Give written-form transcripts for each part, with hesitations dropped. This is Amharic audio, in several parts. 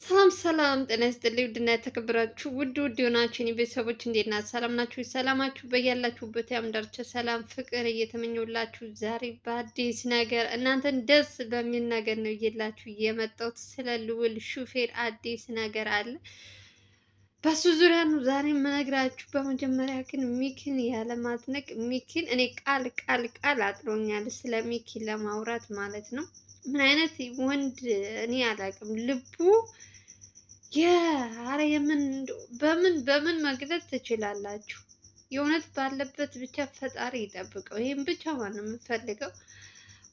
ሰላም ሰላም ጤና ይስጥልኝ ውድና የተከበራችሁ ውድ የሆናችሁ የኔ ቤተሰቦች እንዴት ናችሁ? ሰላም ናችሁ? ሰላማችሁ በያላችሁበት የዓለም ዳርቻ ሰላም ፍቅር እየተመኘሁላችሁ ዛሬ በአዲስ ነገር እናንተን ደስ በሚል ነገር ነው እየላችሁ የመጣሁት። ስለ ልዑል ሹፌር አዲስ ነገር አለ። በሱ ዙሪያ ነው ዛሬ የምነግራችሁ። በመጀመሪያ ግን ሚኪን ያለማድነቅ ሚኪን እኔ ቃል አጥሮኛል ስለ ሚኪ ለማውራት ማለት ነው። ምን አይነት ወንድ እኔ አላውቅም ልቡ አረ የምን በምን መግለጽ ትችላላችሁ? የእውነት ባለበት ብቻ ፈጣሪ ይጠብቀው። ይሄን ብቻ ነው የምፈልገው።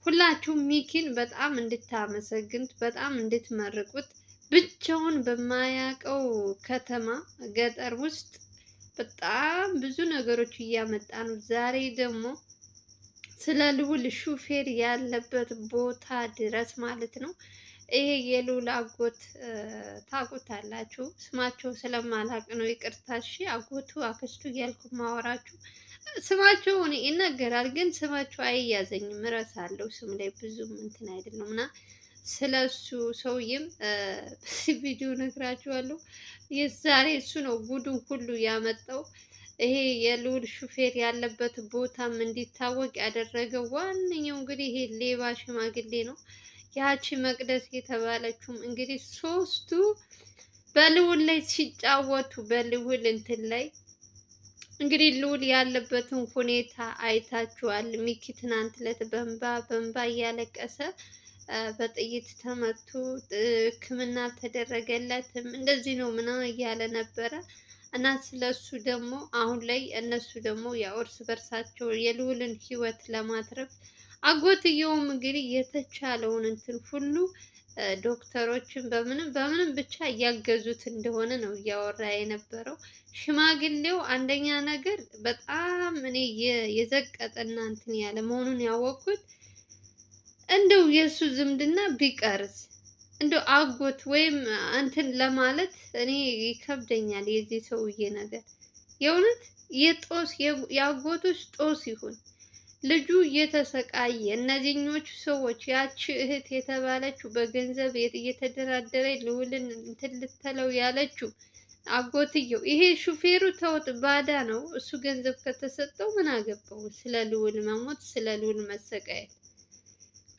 ሁላችሁም ሚኪን በጣም እንድታመሰግኑት፣ በጣም እንድትመርቁት። ብቻውን በማያውቀው ከተማ ገጠር ውስጥ በጣም ብዙ ነገሮች እያመጣ ነው። ዛሬ ደግሞ ስለ ልዑል ሹፌር ያለበት ቦታ ድረስ ማለት ነው። ይሄ የልዑል አጎት ታውቁታላችሁ። ስማቸው ስለማላቅ ነው ይቅርታ። እሺ አጎቱ አክስቱ እያልኩ ማወራችሁ ስማቸው እኔ ይነገራል፣ ግን ስማቸው አይያዘኝም፣ እረሳለሁ። ስም ላይ ብዙም እንትን አይደለም እና ስለ እሱ ሰውዬም በዚህ ቪዲዮ ነግራችኋለሁ። የዛሬ እሱ ነው ጉዱን ሁሉ ያመጣው። ይሄ የልዑል ሹፌር ያለበት ቦታም እንዲታወቅ ያደረገው ዋነኛው እንግዲህ ይሄ ሌባ ሽማግሌ ነው። ያቺ መቅደስ የተባለችውም እንግዲህ ሶስቱ በልዑል ላይ ሲጫወቱ በልዑል እንትን ላይ እንግዲህ ልዑል ያለበትን ሁኔታ አይታችኋል። ሚኪ ትናንት ዕለት በእንባ እያለቀሰ በጥይት ተመቶ ሕክምና አልተደረገለትም እንደዚህ ነው ምናምን እያለ ነበረ እና ስለሱ ደግሞ አሁን ላይ እነሱ ደግሞ ያው እርስ በርሳቸው የልዑልን ሕይወት ለማትረፍ አጎትየውም እንግዲህ የተቻለውን እንትን ሁሉ ዶክተሮችን በምንም ብቻ እያገዙት እንደሆነ ነው እያወራ የነበረው። ሽማግሌው አንደኛ ነገር በጣም እኔ የዘቀጠና እንትን ያለ መሆኑን ያወቅኩት እንደው የእሱ ዝምድና ቢቀርስ እንደው አጎት ወይም እንትን ለማለት እኔ ይከብደኛል። የዚህ ሰውዬ ነገር የእውነት የአጎቶች ጦስ ይሁን ልጁ እየተሰቃየ እነዚህኞቹ ሰዎች ያቺ እህት የተባለችው በገንዘብ እየተደራደረ ልዑልን እንትን ልትለው ያለችው አጎትየው ይሄ ሹፌሩ ተውት፣ ባዳ ነው እሱ። ገንዘብ ከተሰጠው ምን አገባው ስለ ልዑል መሞት፣ ስለ ልዑል መሰቃየት።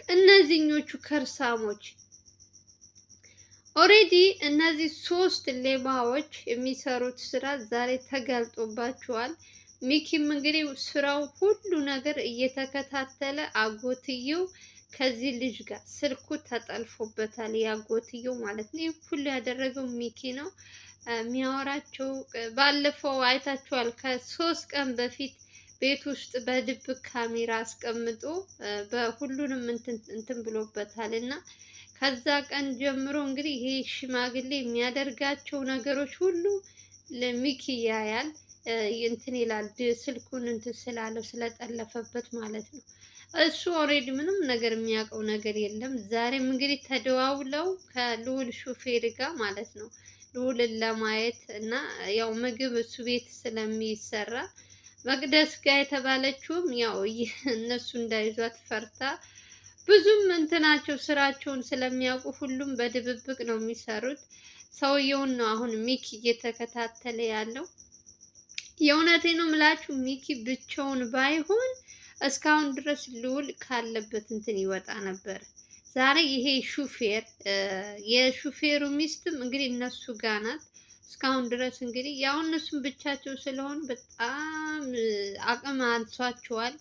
እነዚህኞቹ ከርሳሞች ኦሬዲ እነዚህ ሶስት ሌባዎች የሚሰሩት ስራ ዛሬ ተጋልጦባቸዋል። ሚኪም እንግዲህ ስራው ሁሉ ነገር እየተከታተለ አጎትየው ከዚህ ልጅ ጋር ስልኩ ተጠልፎበታል። ያጎትየው ማለት ነው። ይህ ሁሉ ያደረገው ሚኪ ነው። የሚያወራቸው ባለፈው አይታችኋል። ከ3 ቀን በፊት ቤት ውስጥ በድብቅ ካሜራ አስቀምጦ በሁሉንም እንትን ብሎበታል እና ከዛ ቀን ጀምሮ እንግዲህ ይሄ ሽማግሌ የሚያደርጋቸው ነገሮች ሁሉ ለሚኪ ያያል። እንትን ይላል ስልኩን እንትን ስላለው ስለጠለፈበት ማለት ነው። እሱ ኦሬዲ ምንም ነገር የሚያውቀው ነገር የለም። ዛሬም እንግዲህ ተደዋውለው ከልዑል ሹፌር ጋር ማለት ነው ልዑልን ለማየት እና ያው ምግብ እሱ ቤት ስለሚሰራ መቅደስ ጋር የተባለችውም ያው እነሱ እንዳይዟት ፈርታ ብዙም እንትናቸው ስራቸውን ስለሚያውቁ ሁሉም በድብብቅ ነው የሚሰሩት። ሰውየውን ነው አሁን ሚኪ እየተከታተለ ያለው። የእውነቴ ነው የምላችሁ ሚኪ ብቻውን ባይሆን እስካሁን ድረስ ልዑል ካለበት እንትን ይወጣ ነበር። ዛሬ ይሄ ሹፌር የሹፌሩ ሚስትም እንግዲህ እነሱ ጋር ናት እስካሁን ድረስ እንግዲህ ያው እነሱም ብቻቸው ስለሆኑ በጣም አቅም አንሷቸዋል።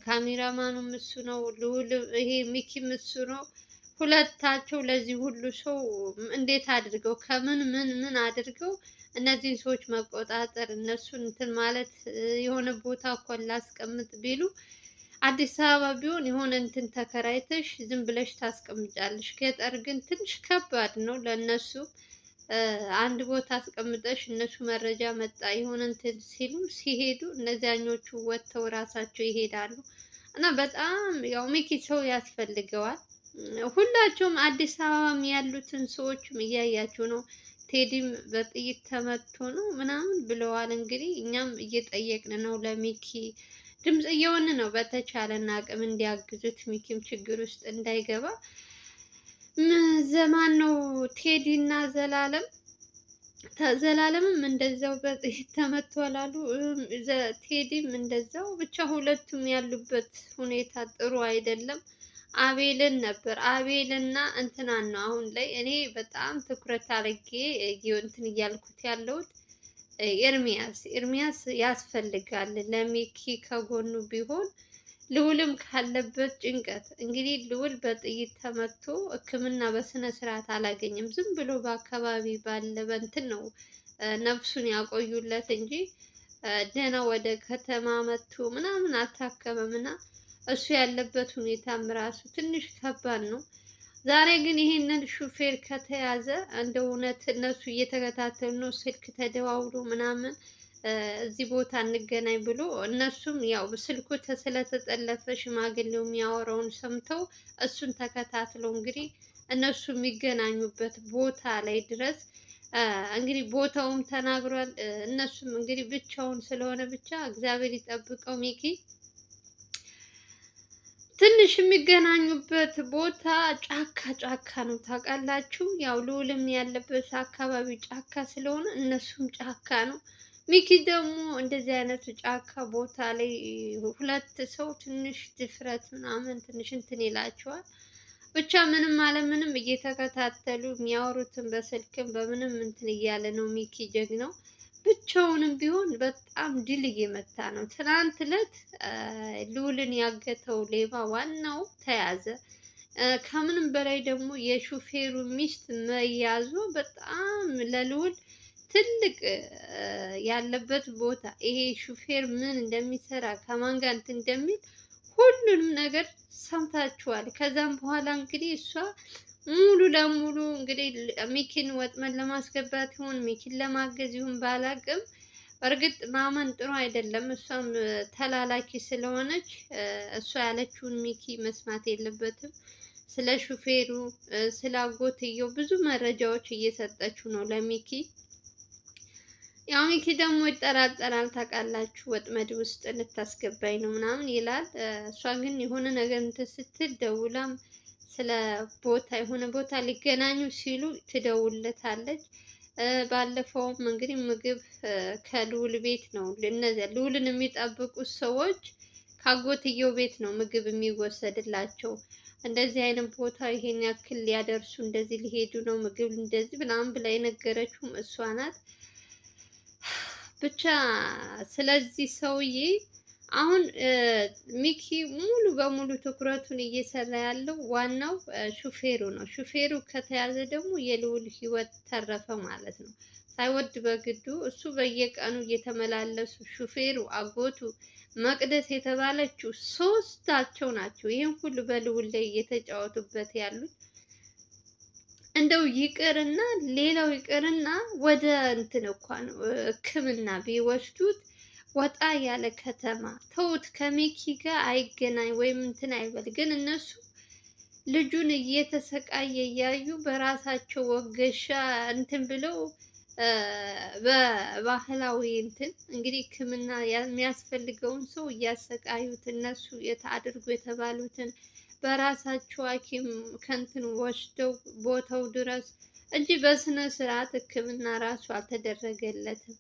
ካሜራማኑም እሱ ነው፣ ልዑል ይሄ ሚኪም እሱ ነው። ሁለታቸው ለዚህ ሁሉ ሰው እንዴት አድርገው ከምን ምን አድርገው እነዚህን ሰዎች መቆጣጠር እነሱን እንትን ማለት የሆነ ቦታ እንኳን ላስቀምጥ ቢሉ አዲስ አበባ ቢሆን የሆነ እንትን ተከራይተሽ ዝም ብለሽ ታስቀምጫለሽ። ገጠር ግን ትንሽ ከባድ ነው ለነሱ። አንድ ቦታ አስቀምጠሽ እነሱ መረጃ መጣ የሆነ እንትን ሲሉ ሲሄዱ እነዚያኞቹ ወጥተው ራሳቸው ይሄዳሉ። እና በጣም ያው ሚኪ ሰው ያስፈልገዋል። ሁላቸውም አዲስ አበባም ያሉትን ሰዎችም እያያችሁ ነው። ቴዲም በጥይት ተመቶ ነው ምናምን ብለዋል። እንግዲህ እኛም እየጠየቅን ነው ለሚኪ ድምጽ እየሆን ነው በተቻለን አቅም እንዲያግዙት ሚኪም ችግር ውስጥ እንዳይገባ። ዘማን ነው ቴዲ እና ዘላለም ዘላለምም እንደዛው በጥይት ተመቷል አሉ። ቴዲም እንደዛው ብቻ ሁለቱም ያሉበት ሁኔታ ጥሩ አይደለም። አቤልን ነበር አቤልና እንትናን ነው አሁን ላይ እኔ በጣም ትኩረት አድርጌ እንትን እያልኩት ያለሁት ኤርሚያስ ያስፈልጋል ለሚኪ ከጎኑ ቢሆን። ልዑልም ካለበት ጭንቀት እንግዲህ ልዑል በጥይት ተመቶ ሕክምና በስነ ስርዓት አላገኘም። ዝም ብሎ በአካባቢ ባለ በእንትን ነው ነፍሱን ያቆዩለት እንጂ ደህና ወደ ከተማ መጥቶ ምናምን አልታከመም። እና እሱ ያለበት ሁኔታም ራሱ ትንሽ ከባድ ነው። ዛሬ ግን ይሄንን ሹፌር ከተያዘ እንደ እውነት እነሱ እየተከታተሉ ነው፣ ስልክ ተደዋውሎ ምናምን እዚህ ቦታ እንገናኝ ብሎ እነሱም ያው ስልኩ ስለተጠለፈ ሽማግሌው የሚያወራውን ሰምተው እሱን ተከታትለው እንግዲህ እነሱ የሚገናኙበት ቦታ ላይ ድረስ እንግዲህ ቦታውም ተናግሯል። እነሱም እንግዲህ ብቻውን ስለሆነ ብቻ እግዚአብሔር ይጠብቀው ሚኪ። ትንሽ የሚገናኙበት ቦታ ጫካ ጫካ ነው ታውቃላችሁ። ያው ልዑልም ያለበት አካባቢ ጫካ ስለሆነ እነሱም ጫካ ነው። ሚኪ ደግሞ እንደዚህ አይነቱ ጫካ ቦታ ላይ ሁለት ሰው ትንሽ ድፍረት ምናምን ትንሽ እንትን ይላቸዋል። ብቻ ምንም አለ ምንም እየተከታተሉ የሚያወሩትን በስልክም በምንም እንትን እያለ ነው ሚኪ ጀግናው። ብቻውንም ቢሆን በጣም ድል እየመታ ነው። ትናንት ዕለት ልዑልን ያገተው ሌባ ዋናው ተያዘ። ከምንም በላይ ደግሞ የሹፌሩ ሚስት መያዙ በጣም ለልዑል ትልቅ ያለበት ቦታ ይሄ ሹፌር ምን እንደሚሰራ ከማን ጋር እንትን እንደሚል ሁሉንም ነገር ሰምታችኋል። ከዛም በኋላ እንግዲህ እሷ ሙሉ ለሙሉ እንግዲህ ሚኪን ወጥመድ ለማስገባት ይሁን ሚኪን ለማገዝ ይሁን ባላቅም፣ በእርግጥ ማመን ጥሩ አይደለም። እሷም ተላላኪ ስለሆነች እሷ ያለችውን ሚኪ መስማት የለበትም። ስለ ሹፌሩ ስለ አጎትየው ብዙ መረጃዎች እየሰጠችው ነው ለሚኪ። ያው ሚኪ ደግሞ ይጠራጠራል ታውቃላችሁ፣ ወጥመድ ውስጥ ልታስገባኝ ነው ምናምን ይላል። እሷ ግን የሆነ ነገር እንትን ስትል ደውላም ስለ ቦታ የሆነ ቦታ ሊገናኙ ሲሉ ትደውልለታለች። ባለፈውም እንግዲህ ምግብ ከልዑል ቤት ነው እነዚያ ልዑልን የሚጠብቁት ሰዎች ካጎትየው ቤት ነው ምግብ የሚወሰድላቸው። እንደዚህ አይነት ቦታ ይሄን ያክል ሊያደርሱ እንደዚህ ሊሄዱ ነው ምግብ እንደዚህ ምናምን ብላ የነገረችውም እሷ ናት። ብቻ ስለዚህ ሰውዬ አሁን ሚኪ ሙሉ በሙሉ ትኩረቱን እየሰራ ያለው ዋናው ሹፌሩ ነው። ሹፌሩ ከተያዘ ደግሞ የልዑል ሕይወት ተረፈ ማለት ነው። ሳይወድ በግዱ እሱ በየቀኑ እየተመላለሱ ሹፌሩ፣ አጎቱ፣ መቅደስ የተባለችው ሶስታቸው ናቸው ይህን ሁሉ በልዑል ላይ እየተጫወቱበት ያሉት። እንደው ይቅርና ሌላው ይቅርና ወደ እንትን እንኳን ሕክምና ቢወስዱት ወጣ ያለ ከተማ ተውት፣ ከሚኪ ጋር አይገናኝ ወይም እንትን አይበል። ግን እነሱ ልጁን እየተሰቃየ እያዩ በራሳቸው ወገሻ እንትን ብለው በባህላዊ እንትን እንግዲህ ሕክምና የሚያስፈልገውን ሰው እያሰቃዩት እነሱ አድርጎ የተባሉትን በራሳቸው ሐኪም ከንትን ወስደው ቦታው ድረስ እንጂ በስነ ስርዓት ሕክምና ራሱ አልተደረገለትም።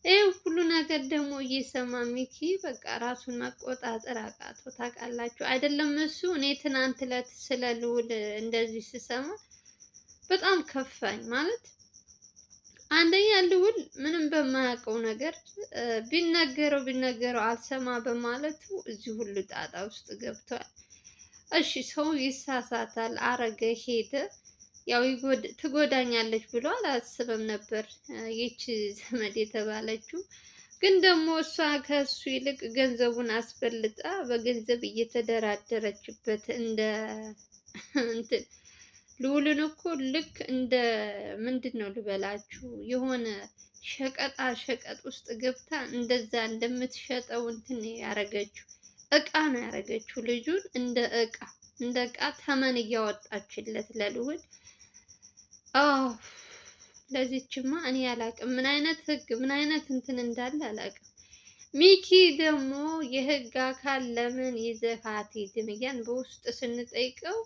ይህ ሁሉ ነገር ደግሞ እየሰማ ሚኪ በቃ ራሱን መቆጣጠር አቃተው ታውቃላችሁ አይደለም። እሱ እኔ ትናንት ዕለት ስለ ልዑል እንደዚህ ስሰማ በጣም ከፋኝ። ማለት አንደኛ ልዑል ምንም በማያውቀው ነገር ቢነገረው አልሰማ በማለቱ እዚህ ሁሉ ጣጣ ውስጥ ገብቷል። እሺ ሰው ይሳሳታል፣ አረገ፣ ሄደ፣ ያው ትጎዳኛለች ብሎ አላስብም ነበር ይቺ ዘመድ የተባለችው። ግን ደግሞ እሷ ከሱ ይልቅ ገንዘቡን አስበልጣ በገንዘብ እየተደራደረችበት እንደ እንትን ልዑልን እኮ ልክ እንደ ምንድን ነው ልበላችሁ የሆነ ሸቀጣ ሸቀጥ ውስጥ ገብታ እንደዛ እንደምትሸጠው እንትን ያረገችው እቃ ነው ያረገችው። ልጁን እንደ እቃ ተመን እያወጣችለት ለልዑል። አዎ ለዚችማ እኔ አላቅም ምን አይነት ህግ ምን አይነት እንትን እንዳለ አላቅም። ሚኪ ደግሞ የህግ አካል ለምን ይዘህ አትሄድም እያን በውስጥ ስንጠይቀው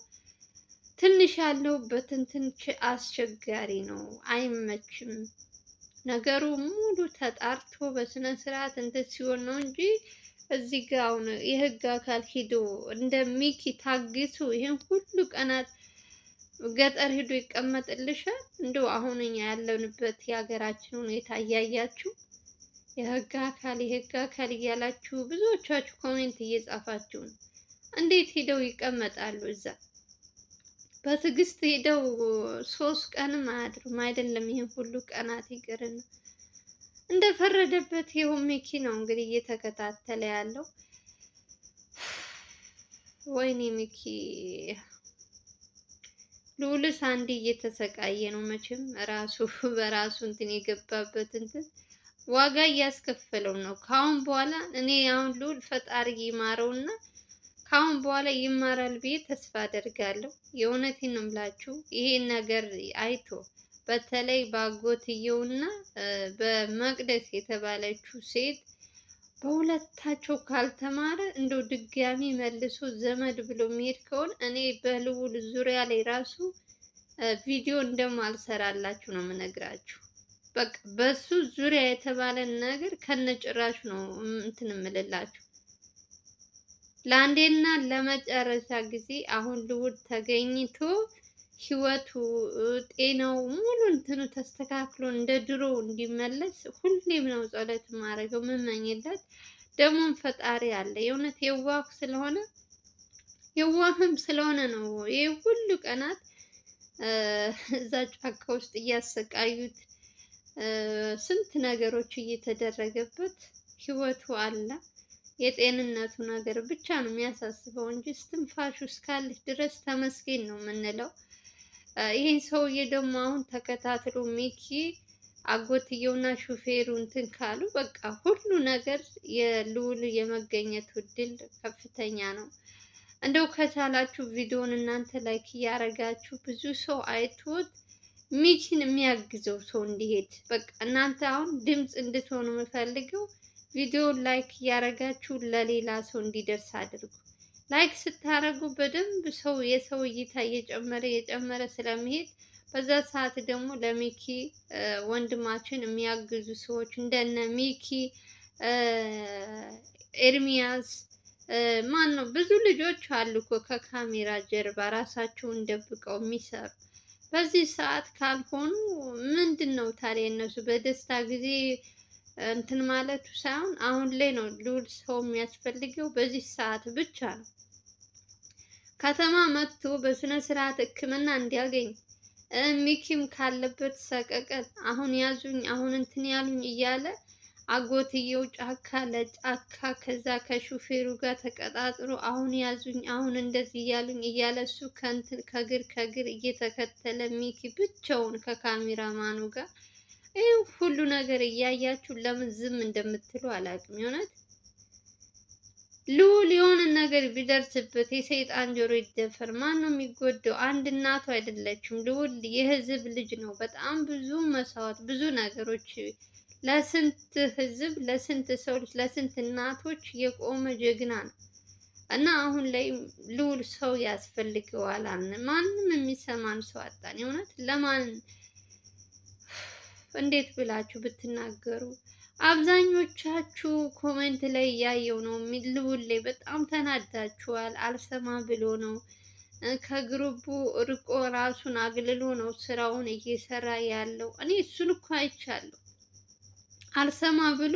ትንሽ ያለሁበት እንትን አስቸጋሪ ነው፣ አይመችም። ነገሩ ሙሉ ተጣርቶ በስነ ስርዓት እንትን ሲሆን ነው እንጂ እዚህ ጋር አሁን የህግ አካል ሂዶ እንደ ሚኪ ታግሱ ይሄን ሁሉ ቀናት ገጠር ሂዶ ይቀመጥልሻል? እንደው አሁን እኛ ያለንበት የሀገራችን ሁኔታ እያያችሁ የህግ አካል እያላችሁ ብዙዎቻችሁ ኮሜንት እየጻፋችሁ ነው። እንዴት ሂደው ይቀመጣሉ እዛ? በትዕግስት ሄደው 3 ቀንም አያድሩም። አይደለም ይሄን ሁሉ ቀናት ይቅርና እንደፈረደበት ይኸው ሚኪ ነው እንግዲህ እየተከታተለ ያለው። ወይኔ ሚኪ ልዑልስ አንዴ እየተሰቃየ ነው መቼም ራሱ በራሱ እንትን የገባበት እንትን ዋጋ እያስከፈለው ነው። ካሁን በኋላ እኔ አሁን ልዑል ፈጣሪ ይማረውና ካሁን በኋላ ይማራል ብዬ ተስፋ አደርጋለሁ። የእውነቴን ነው የምላችሁ። ይሄን ነገር አይቶ በተለይ በአጎትየውና በመቅደስ የተባለችው ሴት በሁለታቸው ካልተማረ እንደው ድጋሚ መልሶ ዘመድ ብሎ የሚሄድ ከሆነ እኔ በልዑል ዙሪያ ላይ ራሱ ቪዲዮ እንደማልሰራላችሁ ነው የምነግራችሁ። በቃ በሱ ዙሪያ የተባለን ነገር ከነጭራሹ ነው እንትን የምልላችሁ። ለአንዴና ለመጨረሻ ጊዜ አሁን ልዑል ተገኝቶ ህይወቱ፣ ጤናው ሙሉ እንትኑ ተስተካክሎ እንደ ድሮ እንዲመለስ ሁሌም ነው ጸሎት ማድረገው የምመኝለት። ደግሞም ፈጣሪ አለ የእውነት የዋህም ስለሆነ ነው ይህ ሁሉ ቀናት እዛ ጫካ ውስጥ እያሰቃዩት ስንት ነገሮች እየተደረገበት ህይወቱ አለ። የጤንነቱ ነገር ብቻ ነው የሚያሳስበው እንጂ እስትንፋሹ እስካለች ድረስ ተመስገን ነው የምንለው። ይሄን ሰውዬ ደግሞ አሁን ተከታትሎ ሚኪ አጎትየውና ሹፌሩ እንትን ካሉ በቃ ሁሉ ነገር የልዑል የመገኘቱ እድል ከፍተኛ ነው። እንደው ከቻላችሁ ቪዲዮን እናንተ ላይክ እያደረጋችሁ ብዙ ሰው አይቶት ሚኪን የሚያግዘው ሰው እንዲሄድ በቃ እናንተ አሁን ድምፅ እንድትሆኑ የምፈልገው ቪዲዮን ላይክ እያደረጋችሁ ለሌላ ሰው እንዲደርስ አድርጉ። ላይክ ስታደርጉ በደንብ የሰው እይታ እየጨመረ ስለሚሄድ በዛ ሰዓት ደግሞ ለሚኪ ወንድማችን የሚያግዙ ሰዎች እንደነ ሚኪ፣ ኤርሚያስ ማን ነው ብዙ ልጆች አሉ እኮ ከካሜራ ጀርባ ራሳቸውን ደብቀው የሚሰሩ። በዚህ ሰዓት ካልሆኑ ምንድን ነው ታዲያ እነሱ በደስታ ጊዜ እንትን ማለቱ ሳይሆን አሁን ላይ ነው ልዑል ሰው የሚያስፈልገው በዚህ ሰዓት ብቻ ነው። ከተማ መጥቶ በስነ ስርዓት ሕክምና እንዲያገኝ ሚኪም ካለበት ሰቀቀን አሁን ያዙኝ አሁን እንትን ያሉኝ እያለ አጎትየው ጫካ ለጫካ ከዛ ከሹፌሩ ጋር ተቀጣጥሮ አሁን ያዙኝ አሁን እንደዚህ እያሉኝ እያለ እሱ ከእንትን ከግር እየተከተለ ሚኪ ብቻውን ከካሜራማኑ ጋር ይህ ሁሉ ነገር እያያችሁ ለምን ዝም እንደምትሉ አላውቅም። የሆነት ልዑል የሆነ ነገር ቢደርስበት የሰይጣን ጆሮ ይደፈር። ማን ነው የሚጎዳው? አንድ እናቱ አይደለችም። ልዑል የህዝብ ልጅ ነው። በጣም ብዙ መስዋዕት፣ ብዙ ነገሮች ለስንት ህዝብ፣ ለስንት ሰዎች፣ ለስንት እናቶች የቆመ ጀግና ነው እና አሁን ላይ ልዑል ሰው ያስፈልገዋል። ማንም የሚሰማን ሰው አጣን። የሆነት ለማን እንዴት ብላችሁ ብትናገሩ? አብዛኞቻችሁ ኮሜንት ላይ እያየው ነው። ልዑል ላይ በጣም ተናዳችኋል። አልሰማ ብሎ ነው ከግሩቡ ርቆ ራሱን አግልሎ ነው ስራውን እየሰራ ያለው። እኔ እሱን እኮ አይቻለሁ። አልሰማ ብሎ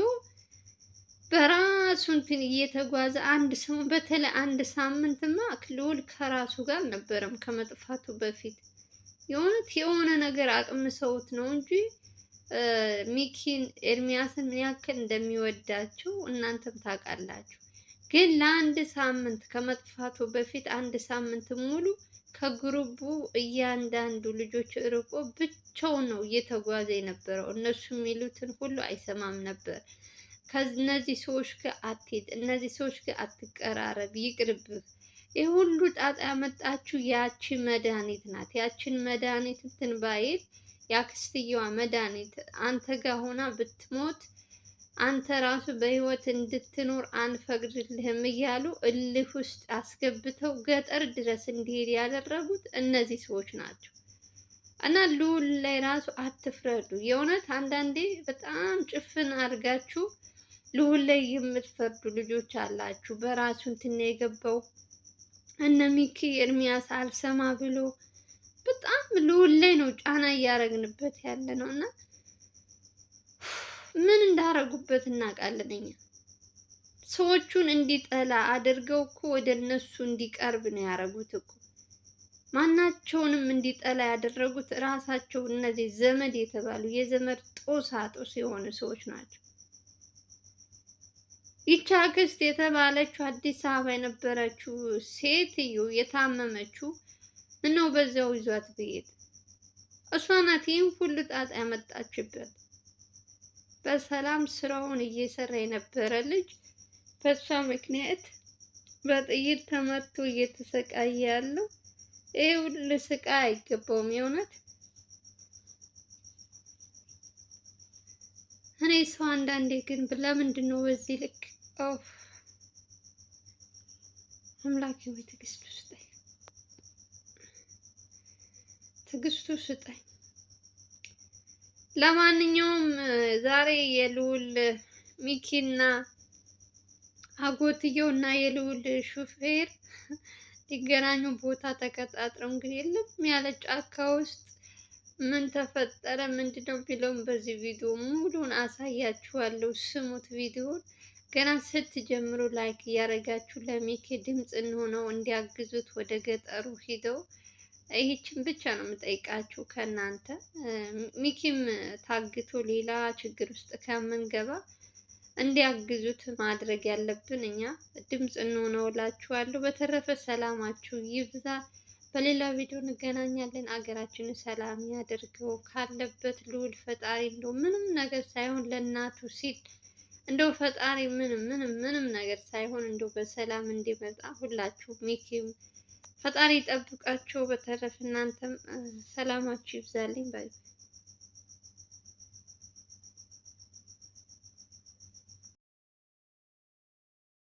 በራሱ እንትን እየተጓዘ በተለይ አንድ ሳምንትማ ልዑል ከራሱ ጋር አልነበረም ከመጥፋቱ በፊት። የሆነ ነገር አቅምሰውት ነው እንጂ ሚኪን ኤርሚያስን ምን ያክል እንደሚወዳቸው እናንተም ታውቃላችሁ። ግን ለአንድ ሳምንት ከመጥፋቱ በፊት አንድ ሳምንት ሙሉ ከግሩቡ እያንዳንዱ ልጆች ርቆ ብቻውን ነው እየተጓዘ የነበረው። እነሱ የሚሉትን ሁሉ አይሰማም ነበር። ከእነዚህ ሰዎች ጋር አትሄድ፣ እነዚህ ሰዎች ጋር አትቀራረብ፣ ይቅርብህ። ይህ ሁሉ ጣጣ ያመጣችው ያቺ መድኃኒት ናት። ያችን መድኃኒት እንትን ባይል የአክስትየዋ መድኃኒት አንተ ጋር ሆና ብትሞት አንተ ራሱ በህይወት እንድትኖር አንፈቅድልህም እያሉ እልህ ውስጥ አስገብተው ገጠር ድረስ እንዲሄድ ያደረጉት እነዚህ ሰዎች ናቸው። እና ልዑል ላይ ራሱ አትፍረዱ። የእውነት አንዳንዴ በጣም ጭፍን አድርጋችሁ ልዑል ላይ የምትፈርዱ ልጆች አላችሁ። በራሱ እንትን ነው የገባው። እነ ሚኪ ኤርሚያስ አልሰማ ብሎ በጣም ልዑል ላይ ነው ጫና እያደረግንበት ያለ ነው እና ምን እንዳረጉበት እናውቃለን እኛ። ሰዎቹን እንዲጠላ አድርገው እኮ ወደ እነሱ እንዲቀርብ ነው ያደረጉት እኮ። ማናቸውንም እንዲጠላ ያደረጉት ራሳቸው እነዚህ ዘመድ የተባሉ የዘመድ ጦስ የሆኑ ሰዎች ናቸው። ይቺ አክስት የተባለችው አዲስ አበባ የነበረችው ሴትዮ የታመመችው ምነው በዛው ይዟት ብሄድ። እሷ ናት ይህን ሁሉ ጣጣ ያመጣችበት። በሰላም ስራውን እየሰራ የነበረ ልጅ በሷ ምክንያት በጥይት ተመቶ እየተሰቃየ ያለው ይሄ ሁሉ ስቃይ አይገባውም። የእውነት እኔ ሰው አንዳንዴ ግን ለምንድን ነው በዚህ ልክ አምላኬ ወይ ትዕግስቱ ስጠኝ፣ ትዕግስቱ ስጠኝ። ለማንኛውም ዛሬ የልዑል ሚኪና አጎትየው እና የልዑል ሹፌር ሊገናኙ ቦታ ተቀጣጥረው እንግዲህ የለም ያለ ጫካ ውስጥ ምን ተፈጠረ ምንድነው ቢለውም በዚህ ቪዲዮ ሙሉን አሳያችኋለሁ። ስሙት ቪዲዮን። ገና ስትጀምሩ ላይክ እያደረጋችሁ ለሚኪ ድምፅ እንሆነው እንዲያግዙት ወደ ገጠሩ ሂደው ይህችን ብቻ ነው የምጠይቃችሁ ከእናንተ። ሚኪም ታግቶ ሌላ ችግር ውስጥ ከምንገባ እንዲያግዙት ማድረግ ያለብን እኛ ድምፅ እንሆነው እላችኋለሁ። በተረፈ ሰላማችሁ ይብዛ። በሌላ ቪዲዮ እንገናኛለን። አገራችንን ሰላም ያደርገው። ካለበት ልዑል ፈጣሪ እንደው ምንም ነገር ሳይሆን ለእናቱ ሲል እንደው ፈጣሪ ምንም ነገር ሳይሆን እንደው በሰላም እንዲመጣ ሁላችሁ ሚኪም ፈጣሪ ይጠብቃቸው። በተረፈ እናንተም ሰላማችሁ ይብዛልኝ ባይ